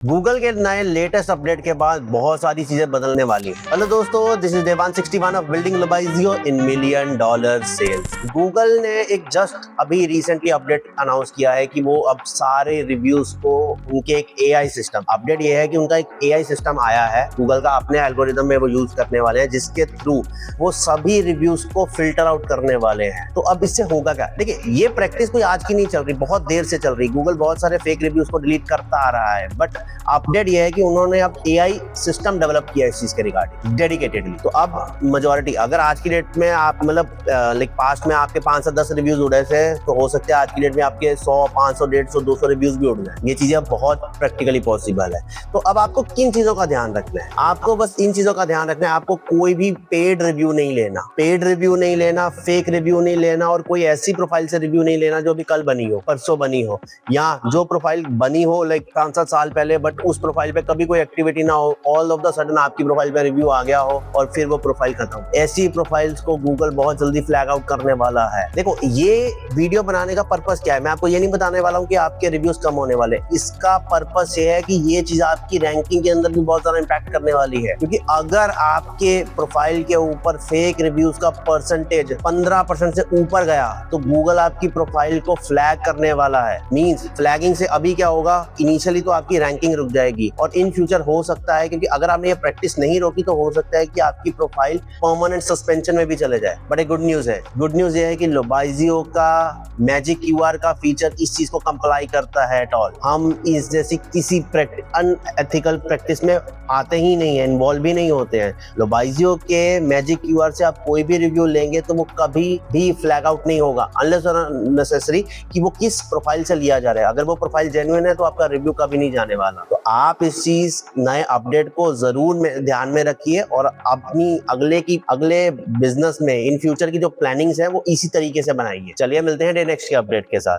Google के नए latest update के बाद बहुत सारी चीजें बदलने वाली हैं। हेलो दोस्तों, दिस इज देवान 61 ऑफ बिल्डिंग लोबाइजियो in million dollar sales. Google ने एक जस्ट अभी रिसेंटली अपडेट अनाउंस किया है कि वो अब सारे रिव्यूज को उनके एक एआई सिस्टम, अपडेट ये है कि उनका एक एआई सिस्टम आया है गूगल का, अपने एल्गोरिदम में वो यूज करने वाले हैं, जिसके थ्रू वो सभी रिव्यूज को फिल्टर आउट करने वाले हैं। तो अब इससे होगा क्या? देखिए, ये प्रैक्टिस कोई आज की नहीं चल रही, बहुत देर से चल रही। गूगल बहुत सारे फेक रिव्यूज को डिलीट करता आ रहा है, बट अपडेट ये है कि उन्होंने अब एआई सिस्टम डेवलप किया है इस चीज के रिगार्डिंग डेडिकेटेडली। तो अब मेजॉरिटी, अगर आज की डेट में आप मतलब लाइक पास्ट में आपके 5 से 10 रिव्यूज उड़े थे, तो हो सकता है आज की डेट में आपके 100, 500, 150, 200 रिव्यूज भी उड़ जाए। ये चीजें अब बहुत प्रैक्टिकली पॉसिबल है। तो अब आपको किन चीजों का ध्यान रखना है? आपको बस इन चीजों का ध्यान रखना है। आपको कोई भी पेड रिव्यू नहीं लेना, फेक रिव्यू नहीं लेना, और कोई ऐसी प्रोफाइल से रिव्यू नहीं लेना जो भी कल बनी हो, परसों बनी हो, या जो प्रोफाइल बनी हो लाइक 5-7 साल पहले, बट उस प्रोफाइल पे कभी कोई एक्टिविटी ना हो, ऑल ऑफ द सडन आपकी प्रोफाइल पे रिव्यू आ गया हो और फिर वो प्रोफाइल खत्म। ऐसी प्रोफाइल्स को गूगल बहुत जल्दी फ्लैग आउट करने वाला है। देखो, ये वीडियो बनाने का पर्पस क्या है? मैं आपको ये नहीं बताने वाला हूँ कि आपके रिव्यूज कम होने वाले। इसका पर्पस ये है कि ये चीज आपकी रैंकिंग के अंदर भी बहुत ज्यादा इंपैक्ट करने वाली है, क्योंकि अगर आपके प्रोफाइल के ऊपर फेक रिव्यूज का परसेंटेज 15% से ऊपर गया, तो गूगल आपकी प्रोफाइल को फ्लैग करने वाला है। मींस फ्लैगिंग से अभी क्या होगा, इनिशियली तो आपकी रैंकिंग रुक जाएगी, और इन फ्यूचर हो सकता है, क्योंकि अगर आपने ये प्रैक्टिस नहीं रोकी, तो हो सकता है कि आपकी प्रोफाइल परमानेंट सस्पेंशन में भी चले जाए। बट एक गुड न्यूज है, गुड न्यूज ये है कि लोबाइजियो का मैजिक क्यूआर का फीचर इस चीज को कंप्लाई करता है एट ऑल। हम इस जैसी किसी अनएथिकल प्रैक्टिस में आते ही नहीं है, इन्वॉल्व भी नहीं होते हैं। लोबाइजियो के मैजिक क्यूआर से आप कोई भी रिव्यू लेंगे तो वो कभी भी फ्लैग आउट नहीं होगा, अनलेस नेसेसरी कि वो किस प्रोफाइल से लिया जा रहा है। अगर वो प्रोफाइल जेन्युइन है तो आपका रिव्यू कभी नहीं जाने वाला। तो आप इस चीज नए अपडेट को जरूर ध्यान में रखिए, और अपनी अगले बिजनेस में इन फ्यूचर की जो प्लानिंग्स है वो इसी तरीके से बनाइए। चलिए मिलते हैं नेक्स्ट के अपडेट के साथ।